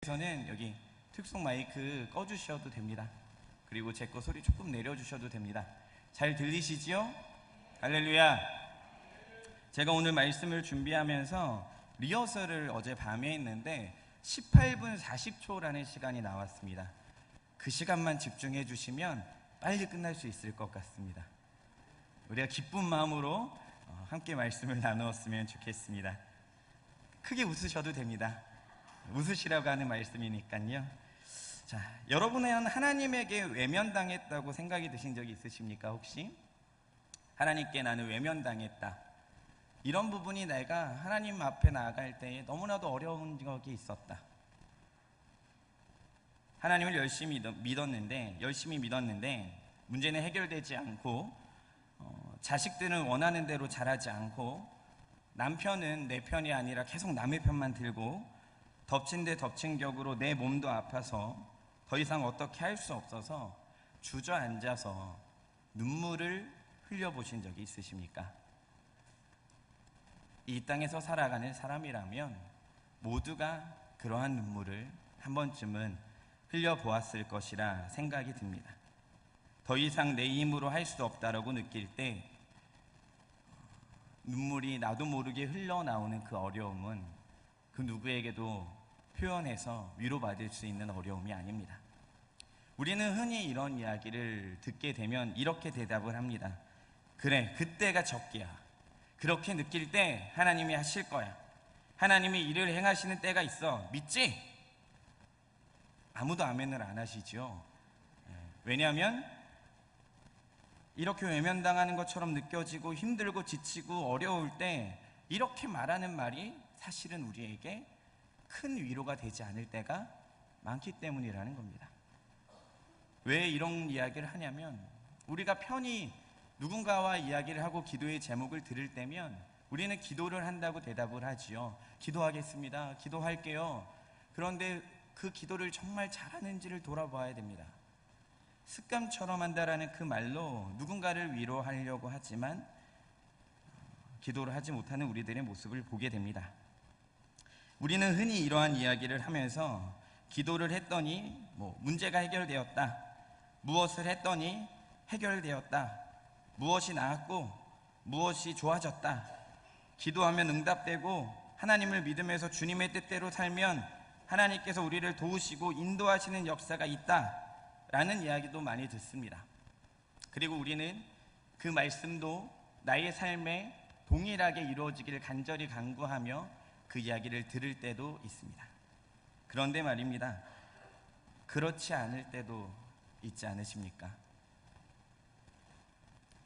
저는 여기 특속 마이크 꺼주셔도 됩니다. 그리고 제 거 소리 조금 내려주셔도 됩니다. 잘 들리시지요? 할렐루야. 제가 오늘 말씀을 준비하면서 리허설을 어젯밤에 했는데 18분 40초라는 시간이 나왔습니다. 그 시간만 집중해 주시면 빨리 끝날 수 있을 것 같습니다. 우리가 기쁜 마음으로 함께 말씀을 나누었으면 좋겠습니다. 크게 웃으셔도 됩니다. 웃으시라고 하는 말씀이니까요. 자, 여러분은 하나님에게 외면당했다고 생각이 드신 적이 있으십니까? 혹시 하나님께 나는 외면당했다, 이런 부분이 내가 하나님 앞에 나아갈 때에 너무나도 어려운 적이 있었다. 하나님을 열심히 믿었는데 문제는 해결되지 않고, 자식들은 원하는 대로 자라지 않고, 남편은 내 편이 아니라 계속 남의 편만 들고, 덮친 데 덮친 격으로 내 몸도 아파서 더 이상 어떻게 할 수 없어서 주저앉아서 눈물을 흘려보신 적이 있으십니까? 이 땅에서 살아가는 사람이라면 모두가 그러한 눈물을 한 번쯤은 흘려보았을 것이라 생각이 듭니다. 더 이상 내 힘으로 할 수 없다라고 느낄 때 눈물이 나도 모르게 흘러나오는 그 어려움은 그 누구에게도 표현해서 위로받을 수 있는 어려움이 아닙니다. 우리는 흔히 이런 이야기를 듣게 되면 이렇게 대답을 합니다. 그래, 그때가 적기야. 그렇게 느낄 때 하나님이 하실 거야. 하나님이 일을 행하시는 때가 있어. 믿지? 아무도 아멘을 안 하시죠. 왜냐하면 이렇게 외면당하는 것처럼 느껴지고 힘들고 지치고 어려울 때 이렇게 말하는 말이 사실은 우리에게 큰 위로가 되지 않을 때가 많기 때문이라는 겁니다. 왜 이런 이야기를 하냐면, 우리가 편히 누군가와 이야기를 하고 기도의 제목을 들을 때면 우리는 기도를 한다고 대답을 하지요. 기도하겠습니다. 기도할게요. 그런데 그 기도를 정말 잘하는지를 돌아봐야 됩니다. 습관처럼 한다라는 그 말로 누군가를 위로하려고 하지만 기도를 하지 못하는 우리들의 모습을 보게 됩니다. 우리는 흔히 이러한 이야기를 하면서 기도를 했더니 문제가 해결되었다, 무엇을 했더니 해결되었다, 무엇이 나았고 무엇이 좋아졌다, 기도하면 응답되고 하나님을 믿으면서 주님의 뜻대로 살면 하나님께서 우리를 도우시고 인도하시는 역사가 있다 라는 이야기도 많이 듣습니다. 그리고 우리는 그 말씀도 나의 삶에 동일하게 이루어지기를 간절히 간구하며 그 이야기를 들을 때도 있습니다. 그런데 말입니다, 그렇지 않을 때도 있지 않으십니까?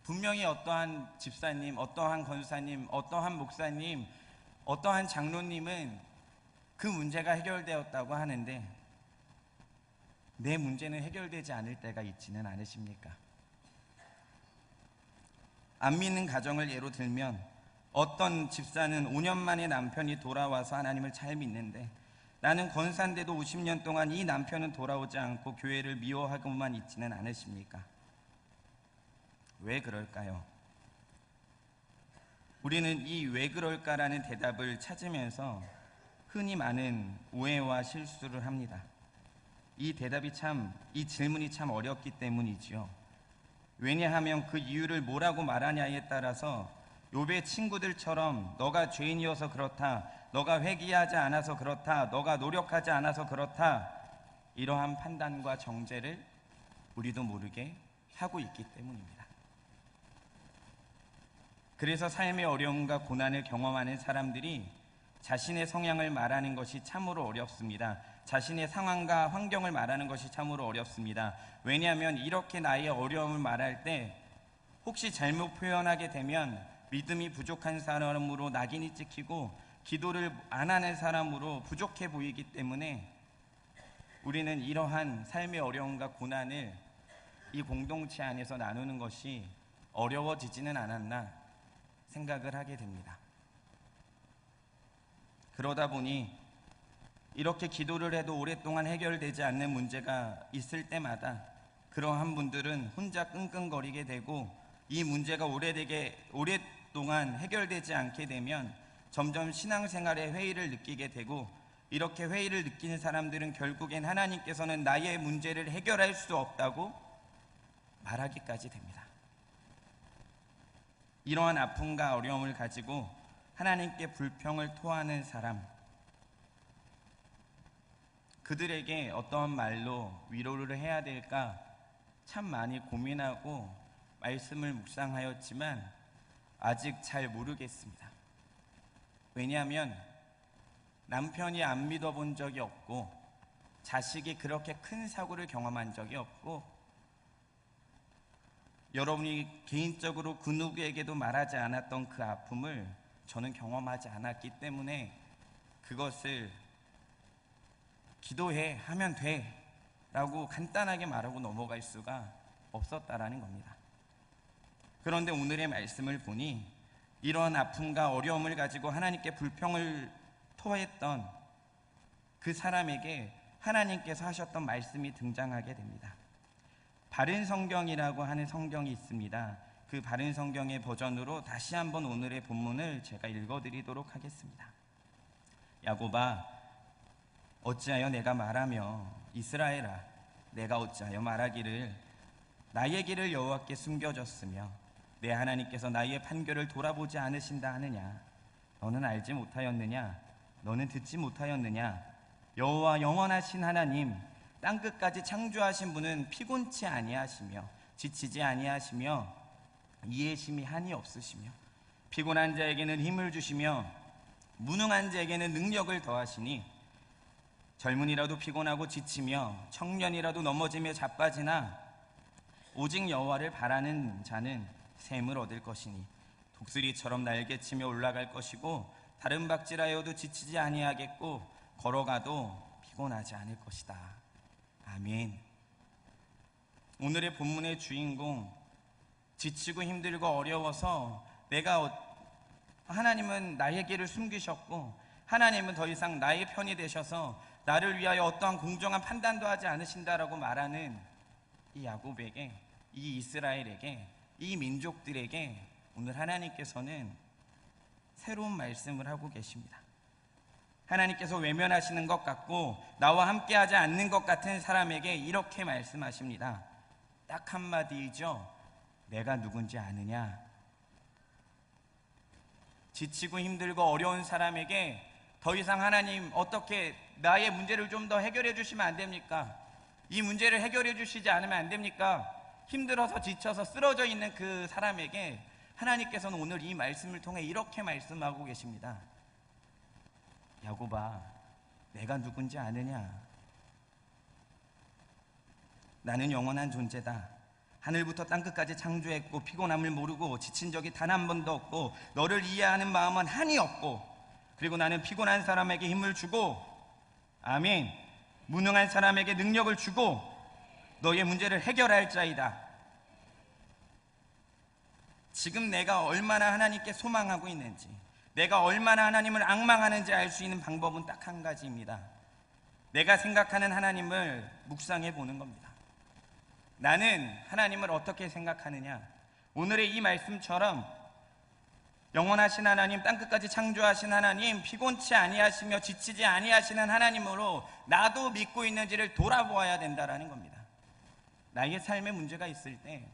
분명히 어떠한 집사님, 어떠한 권사님, 어떠한 목사님, 어떠한 장로님은 그 문제가 해결되었다고 하는데 내 문제는 해결되지 않을 때가 있지는 않으십니까? 안 믿는 가정을 예로 들면 어떤 집사는 5년 만에 남편이 돌아와서 하나님을 잘 믿는데 나는 권사인데도 50년 동안 이 남편은 돌아오지 않고 교회를 미워하고만 있지는 않으십니까? 왜 그럴까요? 우리는 이 왜 그럴까라는 대답을 찾으면서 흔히 많은 오해와 실수를 합니다. 이 질문이 참 어렵기 때문이지요. 왜냐하면 그 이유를 뭐라고 말하냐에 따라서 욥의 친구들처럼 너가 죄인이어서 그렇다, 너가 회개하지 않아서 그렇다, 너가 노력하지 않아서 그렇다, 이러한 판단과 정죄를 우리도 모르게 하고 있기 때문입니다. 그래서 삶의 어려움과 고난을 경험하는 사람들이 자신의 성향을 말하는 것이 참으로 어렵습니다. 자신의 상황과 환경을 말하는 것이 참으로 어렵습니다. 왜냐하면 이렇게 나의 어려움을 말할 때 혹시 잘못 표현하게 되면 믿음이 부족한 사람으로 낙인이 찍히고 기도를 안 하는 사람으로 부족해 보이기 때문에 우리는 이러한 삶의 어려움과 고난을 이 공동체 안에서 나누는 것이 어려워지지는 않았나 생각을 하게 됩니다. 그러다 보니 이렇게 기도를 해도 오랫동안 해결되지 않는 문제가 있을 때마다 그러한 분들은 혼자 끙끙거리게 되고, 이 문제가 오랫동안 해결되지 않게 되면 점점 신앙생활에 회의를 느끼게 되고 이렇게 회의를 느끼는 사람들은 결국엔 하나님께서는 나의 문제를 해결할 수 없다고 말하기까지 됩니다. 이러한 아픔과 어려움을 가지고 하나님께 불평을 토하는 사람, 그들에게 어떠한 말로 위로를 해야 될까 참 많이 고민하고 말씀을 묵상하였지만 아직 잘 모르겠습니다. 왜냐하면 남편이 안 믿어본 적이 없고 자식이 그렇게 큰 사고를 경험한 적이 없고 여러분이 개인적으로 그 누구에게도 말하지 않았던 그 아픔을 저는 경험하지 않았기 때문에 그것을 기도해 하면 돼 라고 간단하게 말하고 넘어갈 수가 없었다라는 겁니다. 그런데 오늘의 말씀을 보니 이러한 아픔과 어려움을 가지고 하나님께 불평을 토했던 그 사람에게 하나님께서 하셨던 말씀이 등장하게 됩니다. 바른 성경이라고 하는 성경이 있습니다. 그 바른 성경의 버전으로 다시 한번 오늘의 본문을 제가 읽어드리도록 하겠습니다. 야곱아, 어찌하여 내가 말하며 이스라엘아, 내가 어찌하여 말하기를 나의 길을 여호와께 숨겨졌으며 내 하나님께서 나의 판결을 돌아보지 않으신다 하느냐? 너는 알지 못하였느냐? 너는 듣지 못하였느냐? 여호와 영원하신 하나님, 땅끝까지 창조하신 분은 피곤치 아니하시며 지치지 아니하시며 이해심이 한이 없으시며 피곤한 자에게는 힘을 주시며 무능한 자에게는 능력을 더하시니 젊은이라도 피곤하고 지치며 청년이라도 넘어지며 자빠지나 오직 여호와를 바라는 자는 샘을 얻을 것이니 독수리처럼 날개치며 올라갈 것이고 다른 박질하여도 지치지 아니하겠고 걸어가도 피곤하지 않을 것이다. 아멘. 오늘의 본문의 주인공, 지치고 힘들고 어려워서 하나님은 나의 길을 숨기셨고 하나님은 더 이상 나의 편이 되셔서 나를 위하여 어떠한 공정한 판단도 하지 않으신다라고 말하는 이 야곱에게, 이 이스라엘에게, 이 민족들에게 오늘 하나님께서는 새로운 말씀을 하고 계십니다. 하나님께서 외면하시는 것 같고 나와 함께하지 않는 것 같은 사람에게 이렇게 말씀하십니다. 딱 한마디이죠. 내가 누군지 아느냐? 지치고 힘들고 어려운 사람에게 더 이상 하나님 어떻게 나의 문제를 좀 더 해결해 주시면 안 됩니까? 이 문제를 해결해 주시지 않으면 안 됩니까? 힘들어서 지쳐서 쓰러져 있는 그 사람에게 하나님께서는 오늘 이 말씀을 통해 이렇게 말씀하고 계십니다. 야곱아, 내가 누군지 아느냐? 나는 영원한 존재다. 하늘부터 땅끝까지 창조했고 피곤함을 모르고 지친 적이 단 한 번도 없고 너를 이해하는 마음은 한이 없고 그리고 나는 피곤한 사람에게 힘을 주고 아멘, 무능한 사람에게 능력을 주고 너의 문제를 해결할 자이다. 지금 내가 얼마나 하나님께 소망하고 있는지, 내가 얼마나 하나님을 앙망하는지 알 수 있는 방법은 딱 한 가지입니다. 내가 생각하는 하나님을 묵상해 보는 겁니다. 나는 하나님을 어떻게 생각하느냐? 오늘의 이 말씀처럼 영원하신 하나님, 땅끝까지 창조하신 하나님, 피곤치 아니하시며 지치지 아니하시는 하나님으로 나도 믿고 있는지를 돌아보아야 된다라는 겁니다. 나의 삶에 문제가 있을 때,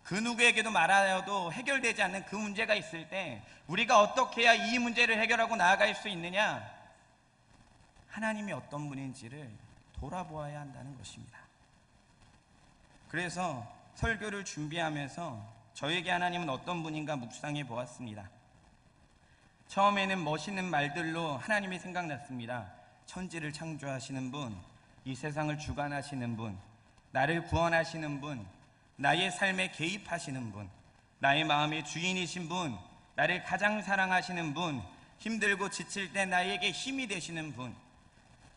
그 누구에게도 말하여도 해결되지 않는 그 문제가 있을 때 우리가 어떻게 해야 이 문제를 해결하고 나아갈 수 있느냐? 하나님이 어떤 분인지를 돌아보아야 한다는 것입니다. 그래서 설교를 준비하면서 저에게 하나님은 어떤 분인가 묵상해 보았습니다. 처음에는 멋있는 말들로 하나님이 생각났습니다. 천지를 창조하시는 분, 이 세상을 주관하시는 분, 나를 구원하시는 분, 나의 삶에 개입하시는 분, 나의 마음의 주인이신 분, 나를 가장 사랑하시는 분, 힘들고 지칠 때 나에게 힘이 되시는 분.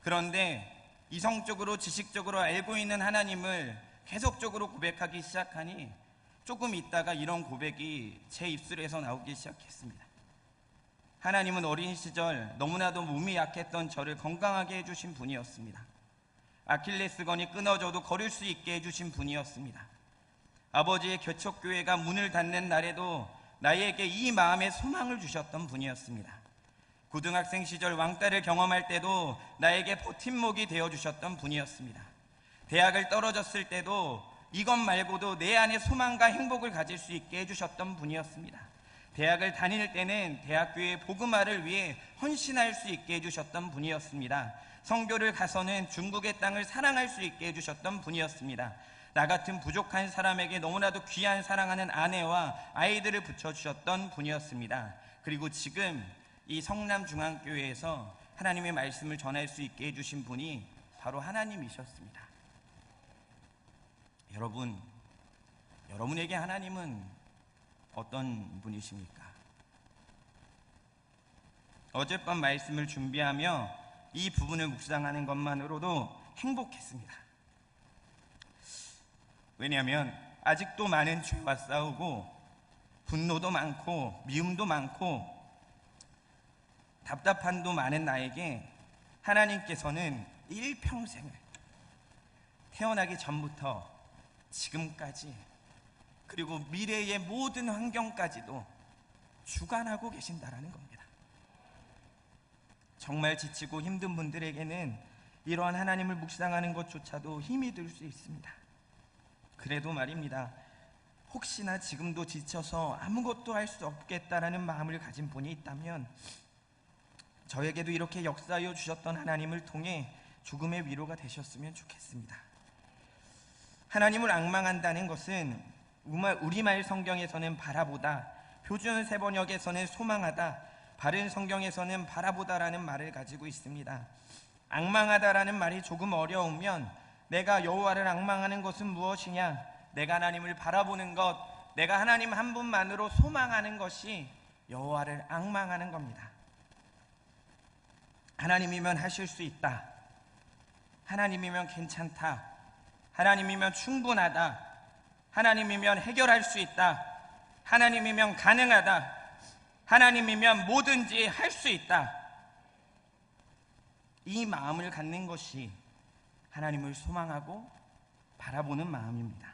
그런데 이성적으로 지식적으로 알고 있는 하나님을 계속적으로 고백하기 시작하니 조금 있다가 이런 고백이 제 입술에서 나오기 시작했습니다. 하나님은 어린 시절 너무나도 몸이 약했던 저를 건강하게 해주신 분이었습니다. 아킬레스건이 끊어져도 걸을 수 있게 해주신 분이었습니다. 아버지의 개척교회가 문을 닫는 날에도 나에게 이 마음의 소망을 주셨던 분이었습니다. 고등학생 시절 왕따를 경험할 때도 나에게 버팀목이 되어주셨던 분이었습니다. 대학을 떨어졌을 때도 이것 말고도 내 안에 소망과 행복을 가질 수 있게 해주셨던 분이었습니다. 대학을 다닐 때는 대학교의 복음화를 위해 헌신할 수 있게 해주셨던 분이었습니다. 선교를 가서는 중국의 땅을 사랑할 수 있게 해주셨던 분이었습니다. 나 같은 부족한 사람에게 너무나도 귀한 사랑하는 아내와 아이들을 붙여주셨던 분이었습니다. 그리고 지금 이 성남중앙교회에서 하나님의 말씀을 전할 수 있게 해주신 분이 바로 하나님이셨습니다. 여러분에게 하나님은 어떤 분이십니까? 어젯밤 말씀을 준비하며 이 부분을 묵상하는 것만으로도 행복했습니다. 왜냐하면 아직도 많은 죄와 싸우고 분노도 많고 미움도 많고 답답함도 많은 나에게 하나님께서는 일평생을 태어나기 전부터 지금까지 그리고 미래의 모든 환경까지도 주관하고 계신다라는 겁니다. 정말 지치고 힘든 분들에게는 이러한 하나님을 묵상하는 것조차도 힘이 들 수 있습니다. 그래도 말입니다, 혹시나 지금도 지쳐서 아무것도 할 수 없겠다라는 마음을 가진 분이 있다면 저에게도 이렇게 역사하여 주셨던 하나님을 통해 조금의 위로가 되셨으면 좋겠습니다. 하나님을 앙망한다는 것은 우리말 성경에서는 바라보다, 표준 세번역에서는 소망하다, 바른 성경에서는 바라보다라는 말을 가지고 있습니다. 앙망하다라는 말이 조금 어려우면 내가 여호와를 앙망하는 것은 무엇이냐? 내가 하나님을 바라보는 것, 내가 하나님 한 분만으로 소망하는 것이 여호와를 앙망하는 겁니다. 하나님이면 하실 수 있다, 하나님이면 괜찮다, 하나님이면 충분하다, 하나님이면 해결할 수 있다, 하나님이면 가능하다, 하나님이면 뭐든지 할 수 있다. 이 마음을 갖는 것이 하나님을 소망하고 바라보는 마음입니다.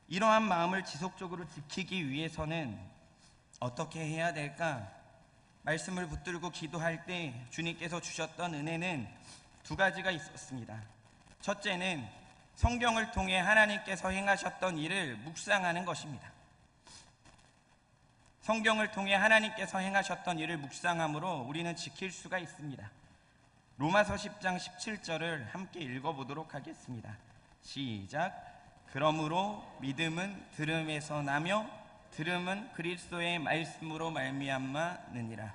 이러한 마음을 지속적으로 지키기 위해서는 어떻게 해야 될까? 말씀을 붙들고 기도할 때 주님께서 주셨던 은혜는 두 가지가 있었습니다. 첫째는 성경을 통해 하나님께서 행하셨던 일을 묵상하는 것입니다. 성경을 통해 하나님께서 행하셨던 일을 묵상함으로 우리는 지킬 수가 있습니다. 로마서 10장 17절을 함께 읽어보도록 하겠습니다. 시작. 그러므로 믿음은 들음에서 나며 들음은 그리스도의 말씀으로 말미암아느니라.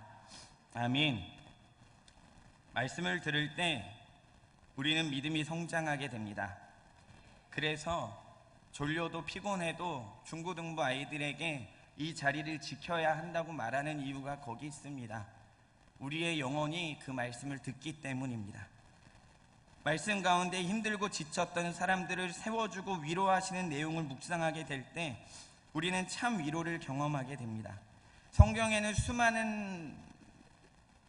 아멘. 말씀을 들을 때 우리는 믿음이 성장하게 됩니다. 그래서 졸려도 피곤해도 중고등부 아이들에게 이 자리를 지켜야 한다고 말하는 이유가 거기 있습니다. 우리의 영혼이 그 말씀을 듣기 때문입니다. 말씀 가운데 힘들고 지쳤던 사람들을 세워주고 위로하시는 내용을 묵상하게 될 때 우리는 참 위로를 경험하게 됩니다. 성경에는 수많은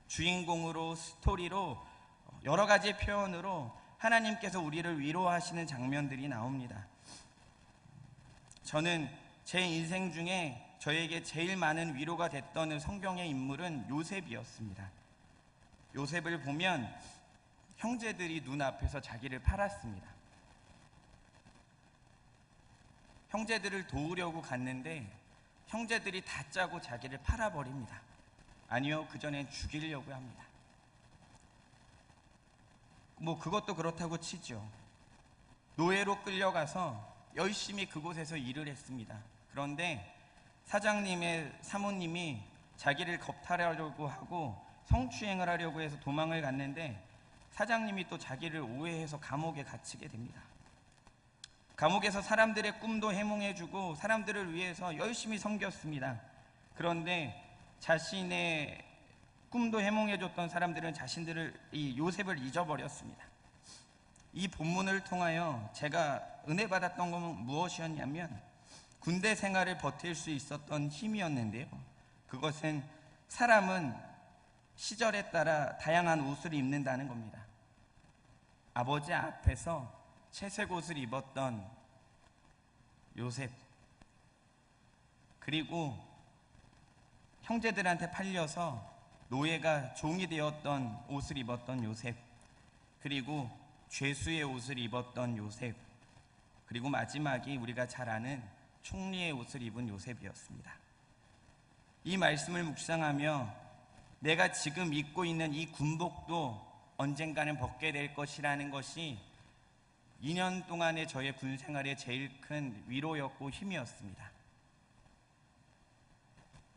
주인공으로, 스토리로, 여러 가지 표현으로 하나님께서 우리를 위로하시는 장면들이 나옵니다. 저는 제 인생 중에 저에게 제일 많은 위로가 됐던 성경의 인물은 요셉이었습니다. 요셉을 보면 형제들이 눈앞에서 자기를 팔았습니다. 형제들을 도우려고 갔는데 형제들이 다 짜고 자기를 팔아버립니다. 아니요, 그 전엔 죽이려고 합니다. 그것도 그렇다고 치죠. 노예로 끌려가서 열심히 그곳에서 일을 했습니다. 그런데 사장님의 사모님이 자기를 겁탈하려고 하고 성추행을 하려고 해서 도망을 갔는데 사장님이 또 자기를 오해해서 감옥에 갇히게 됩니다. 감옥에서 사람들의 꿈도 해몽해주고 사람들을 위해서 열심히 섬겼습니다. 그런데 자신의 꿈도 해몽해줬던 사람들은 이 요셉을 잊어버렸습니다. 이 본문을 통하여 제가 은혜 받았던 것은 무엇이었냐면 군대 생활을 버틸 수 있었던 힘이었는데요, 그것은 사람은 시절에 따라 다양한 옷을 입는다는 겁니다. 아버지 앞에서 채색 옷을 입었던 요셉, 그리고 형제들한테 팔려서 노예가 종이 되었던 옷을 입었던 요셉, 그리고 죄수의 옷을 입었던 요셉, 그리고 마지막이 우리가 잘 아는 총리의 옷을 입은 요셉이었습니다. 이 말씀을 묵상하며 내가 지금 입고 있는 이 군복도 언젠가는 벗게 될 것이라는 것이 2년 동안의 저의 군 생활의 제일 큰 위로였고 힘이었습니다.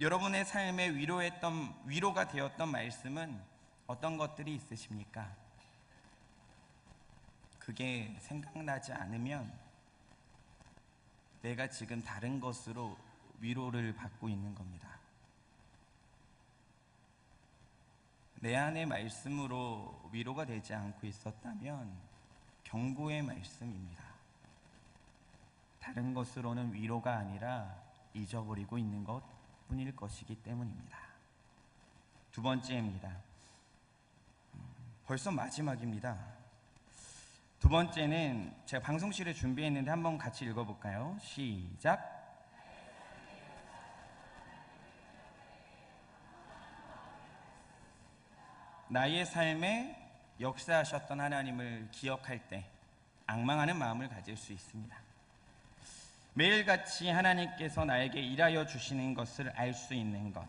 여러분의 삶에 위로가 되었던 말씀은 어떤 것들이 있으십니까? 그게 생각나지 않으면 내가 지금 다른 것으로 위로를 받고 있는 겁니다. 내 안의 말씀으로 위로가 되지 않고 있었다면 경고의 말씀입니다. 다른 것으로는 위로가 아니라 잊어버리고 있는 것 뿐일 것이기 때문입니다. 두 번째입니다. 벌써 마지막입니다. 두 번째는 제가 방송실에 준비했는데 한번 같이 읽어볼까요? 시작. 나의 삶에 역사하셨던 하나님을 기억할 때 앙망하는 마음을 가질 수 있습니다. 매일같이 하나님께서 나에게 일하여 주시는 것을 알 수 있는 것,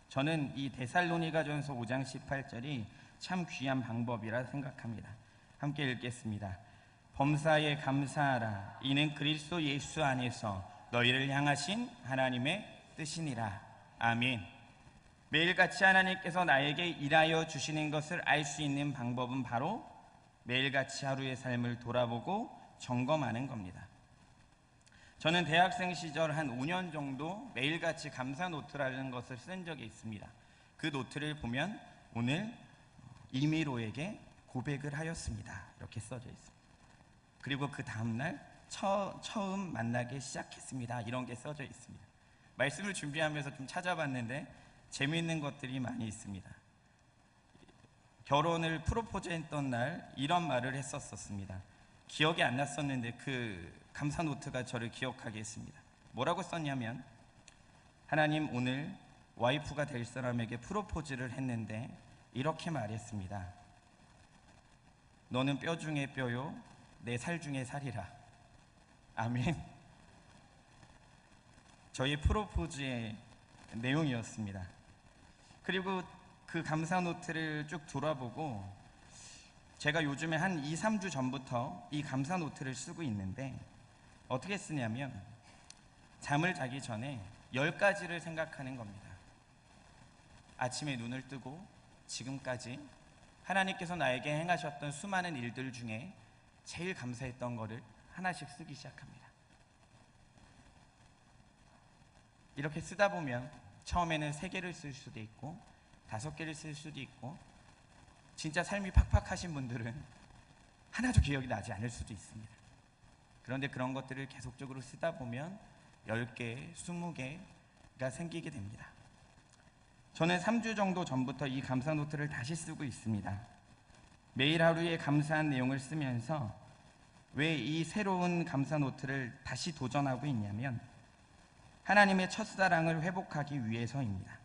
저는 이 데살로니가전서 5장 18절이 참 귀한 방법이라 생각합니다. 함께 읽겠습니다. 범사에 감사하라. 이는 그리스도 예수 안에서 너희를 향하신 하나님의 뜻이니라. 아멘. 매일같이 하나님께서 나에게 일하여 주시는 것을 알 수 있는 방법은 바로 매일같이 하루의 삶을 돌아보고 점검하는 겁니다. 저는 대학생 시절 한 5년 정도 매일같이 감사 노트라는 것을 쓴 적이 있습니다. 그 노트를 보면 오늘 이미로에게 고백을 하였습니다. 이렇게 써져 있습니다. 그리고 그 다음날 처음 만나기 시작했습니다. 이런 게 써져 있습니다. 말씀을 준비하면서 좀 찾아봤는데 재미있는 것들이 많이 있습니다. 결혼을 프로포즈 했던 날 이런 말을 했었습니다. 기억이 안 났었는데 그 감사 노트가 저를 기억하게 했습니다. 뭐라고 썼냐면, 하나님, 오늘 와이프가 될 사람에게 프로포즈를 했는데 이렇게 말했습니다. 너는 뼈 중에 뼈요, 내 살 중에 살이라. 아멘. 저희 프로포즈의 내용이었습니다. 그리고 그 감사 노트를 쭉 돌아보고 제가 요즘에 한 2, 3주 전부터 이 감사 노트를 쓰고 있는데 어떻게 쓰냐면 잠을 자기 전에 10가지를 생각하는 겁니다. 아침에 눈을 뜨고 지금까지 하나님께서 나에게 행하셨던 수많은 일들 중에 제일 감사했던 거를 하나씩 쓰기 시작합니다. 이렇게 쓰다 보면 처음에는 3개를 쓸 수도 있고 5개를 쓸 수도 있고, 진짜 삶이 팍팍하신 분들은 하나도 기억이 나지 않을 수도 있습니다. 그런데 그런 것들을 계속적으로 쓰다 보면 10개, 20개가 생기게 됩니다. 저는 3주 정도 전부터 이 감사 노트를 다시 쓰고 있습니다. 매일 하루에 감사한 내용을 쓰면서 왜 이 새로운 감사 노트를 다시 도전하고 있냐면 하나님의 첫사랑을 회복하기 위해서입니다.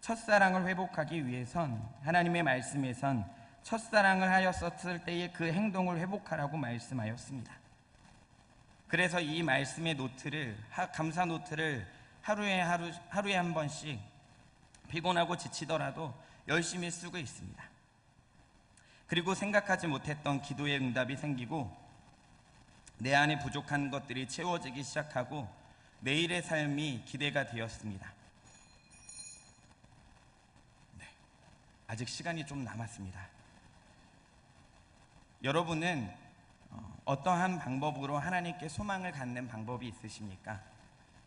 첫사랑을 회복하기 위해선 하나님의 말씀에선 첫사랑을 하였었을 때의 그 행동을 회복하라고 말씀하였습니다. 그래서 이 말씀의 노트를, 감사 노트를 하루에 한 번씩 피곤하고 지치더라도 열심히 쓰고 있습니다. 그리고 생각하지 못했던 기도의 응답이 생기고 내 안에 부족한 것들이 채워지기 시작하고 내일의 삶이 기대가 되었습니다. 아직 시간이 좀 남았습니다. 여러분은 어떠한 방법으로 하나님께 소망을 갖는 방법이 있으십니까?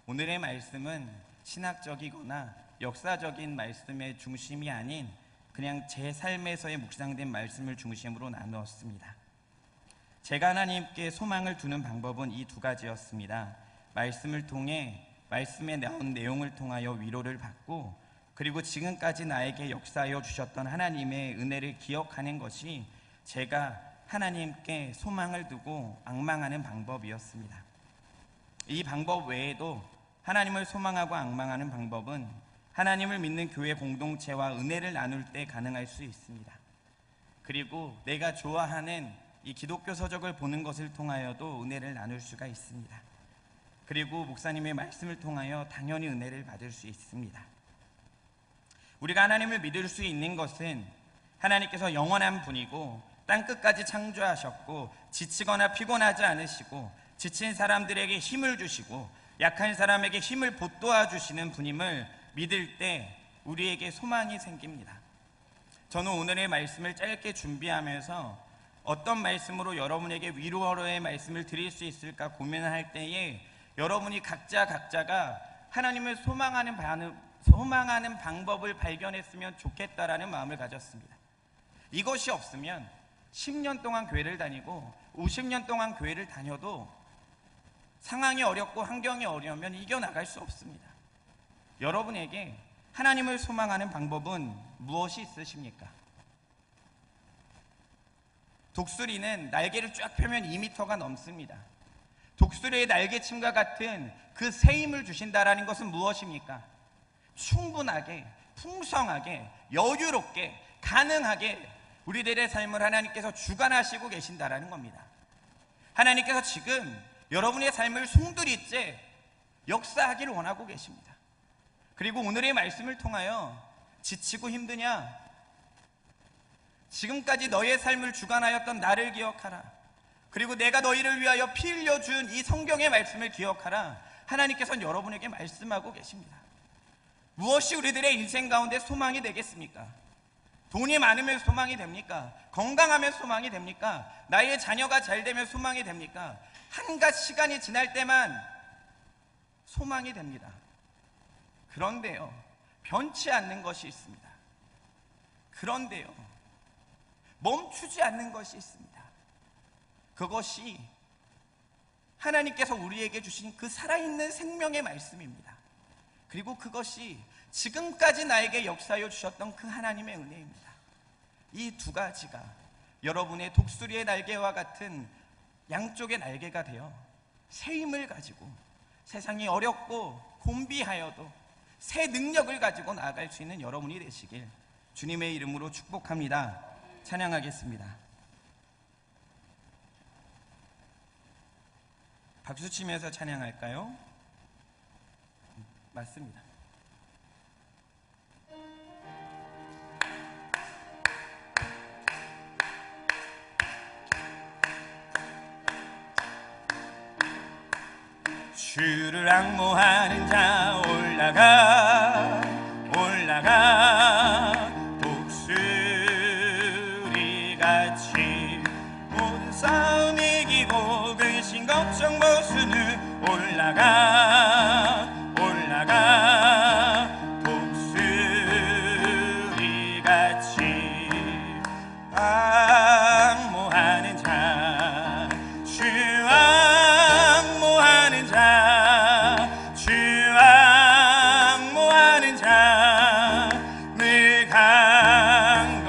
오늘의 말씀은 신학적이거나 역사적인 말씀의 중심이 아닌 그냥 제 삶에서의 묵상된 말씀을 중심으로 나누었습니다. 제가 하나님께 소망을 두는 방법은 이 2가지였습니다. 말씀을 통해 말씀에 나온 내용을 통하여 위로를 받고, 그리고 지금까지 나에게 역사하여 주셨던 하나님의 은혜를 기억하는 것이 제가 하나님께 소망을 두고 앙망하는 방법이었습니다. 이 방법 외에도 하나님을 소망하고 앙망하는 방법은 하나님을 믿는 교회 공동체와 은혜를 나눌 때 가능할 수 있습니다. 그리고 내가 좋아하는 이 기독교 서적을 보는 것을 통하여도 은혜를 나눌 수가 있습니다. 그리고 목사님의 말씀을 통하여 당연히 은혜를 받을 수 있습니다. 우리가 하나님을 믿을 수 있는 것은 하나님께서 영원한 분이고 땅끝까지 창조하셨고 지치거나 피곤하지 않으시고 지친 사람들에게 힘을 주시고 약한 사람에게 힘을 보돋아 주시는 분임을 믿을 때 우리에게 소망이 생깁니다. 저는 오늘의 말씀을 짧게 준비하면서 어떤 말씀으로 여러분에게 위로의 말씀을 드릴 수 있을까 고민할 때에 여러분이 각자가 하나님을 소망하는 방법을 발견했으면 좋겠다라는 마음을 가졌습니다. 이것이 없으면 10년 동안 교회를 다니고 50년 동안 교회를 다녀도 상황이 어렵고 환경이 어려우면 이겨나갈 수 없습니다. 여러분에게 하나님을 소망하는 방법은 무엇이 있으십니까? 독수리는 날개를 쫙 펴면 2m가 넘습니다. 독수리의 날개침과 같은 그 새 힘을 주신다라는 것은 무엇입니까? 충분하게, 풍성하게, 여유롭게, 가능하게 우리들의 삶을 하나님께서 주관하시고 계신다라는 겁니다. 하나님께서 지금 여러분의 삶을 송두리째 역사하기를 원하고 계십니다. 그리고 오늘의 말씀을 통하여 지치고 힘드냐? 지금까지 너의 삶을 주관하였던 나를 기억하라. 그리고 내가 너희를 위하여 피 흘려준 이 성경의 말씀을 기억하라. 하나님께서는 여러분에게 말씀하고 계십니다. 무엇이 우리들의 인생 가운데 소망이 되겠습니까? 돈이 많으면 소망이 됩니까? 건강하면 소망이 됩니까? 나의 자녀가 잘 되면 소망이 됩니까? 한갓 시간이 지날 때만 소망이 됩니다. 그런데요, 변치 않는 것이 있습니다. 그런데요, 멈추지 않는 것이 있습니다. 그것이 하나님께서 우리에게 주신 그 살아있는 생명의 말씀입니다. 그리고 그것이 지금까지 나에게 역사하여 주셨던 그 하나님의 은혜입니다. 이 두 가지가 여러분의 독수리의 날개와 같은 양쪽의 날개가 되어 새 힘을 가지고 세상이 어렵고 곤비하여도 새 능력을 가지고 나아갈 수 있는 여러분이 되시길 주님의 이름으로 축복합니다. 찬양하겠습니다. 박수치면서 찬양할까요? 맞습니다. 주를 앙모하는 자 올라가 독수리같이 모든 싸움 이기고 근심 걱정 벗은 후 올라가 독수리같이 앙모하는 자 주 앙모하는 자 늘 강건하리라.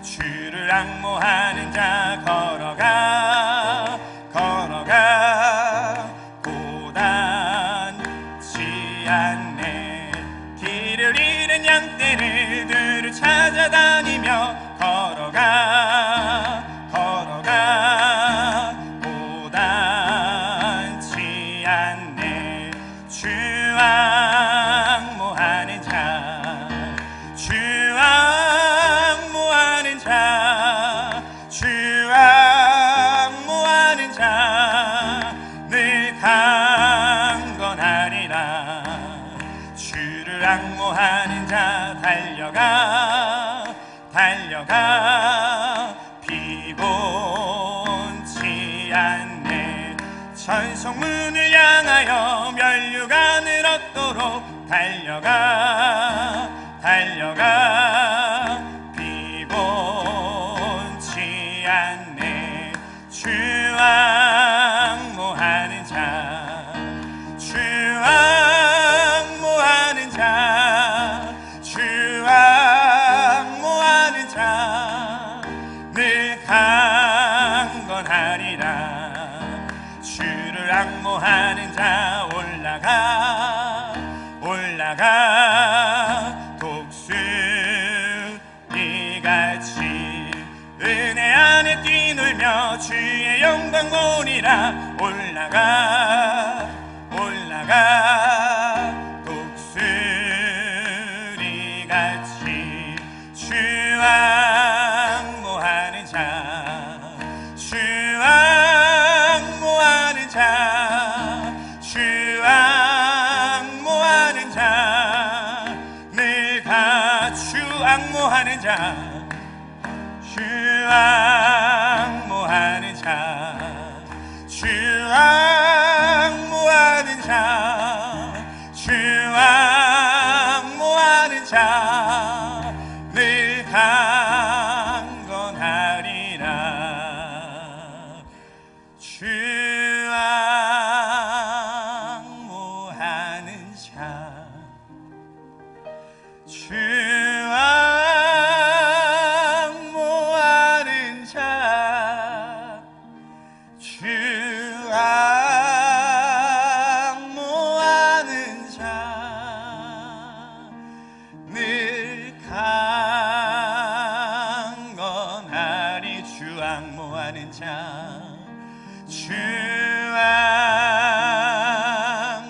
주를 앙모하는 자 걸어가 고단치 않네. 길을 잃은 양떼를 들을 찾아다니며 걸어가 고단치 않네. 주 앙모하는 자 늘 강건하리라. 주를 앙모하는 자 달려가 피곤치 않네. 천성문을 향하여 면류관을 얻도록 달려가 피곤치 않네. 주 앙모하는 자 늘 강건하리라. 주를 앙모하는 자 올라가 은혜 안에 뛰놀며 주의 영광 보리라. 올라가 올라가 독수리같이 주 앙모하는 자, 주 앙모하는 자, 주 앙모하는 자, 늘 주 앙모하는 자, 주 앙모하는 자, 주 앙모하는 자, 주 앙모하는 자, 늘 강건하리라. 주 앙모하는 자, 주 앙모하는 자, 주 앙모하는 자, 늘 강건하리. 주 앙모하는 자, 주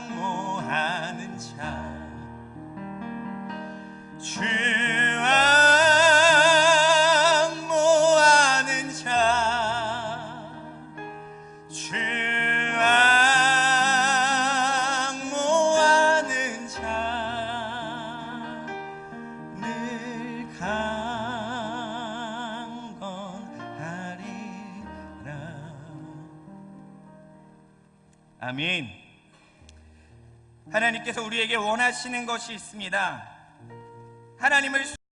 앙모하는 자, 주 앙모하는 자, 주 앙모하는 자, 늘 강건하리라. 아멘. 하나님께서 우리에게 원하시는 것이 있습니다. 하나님을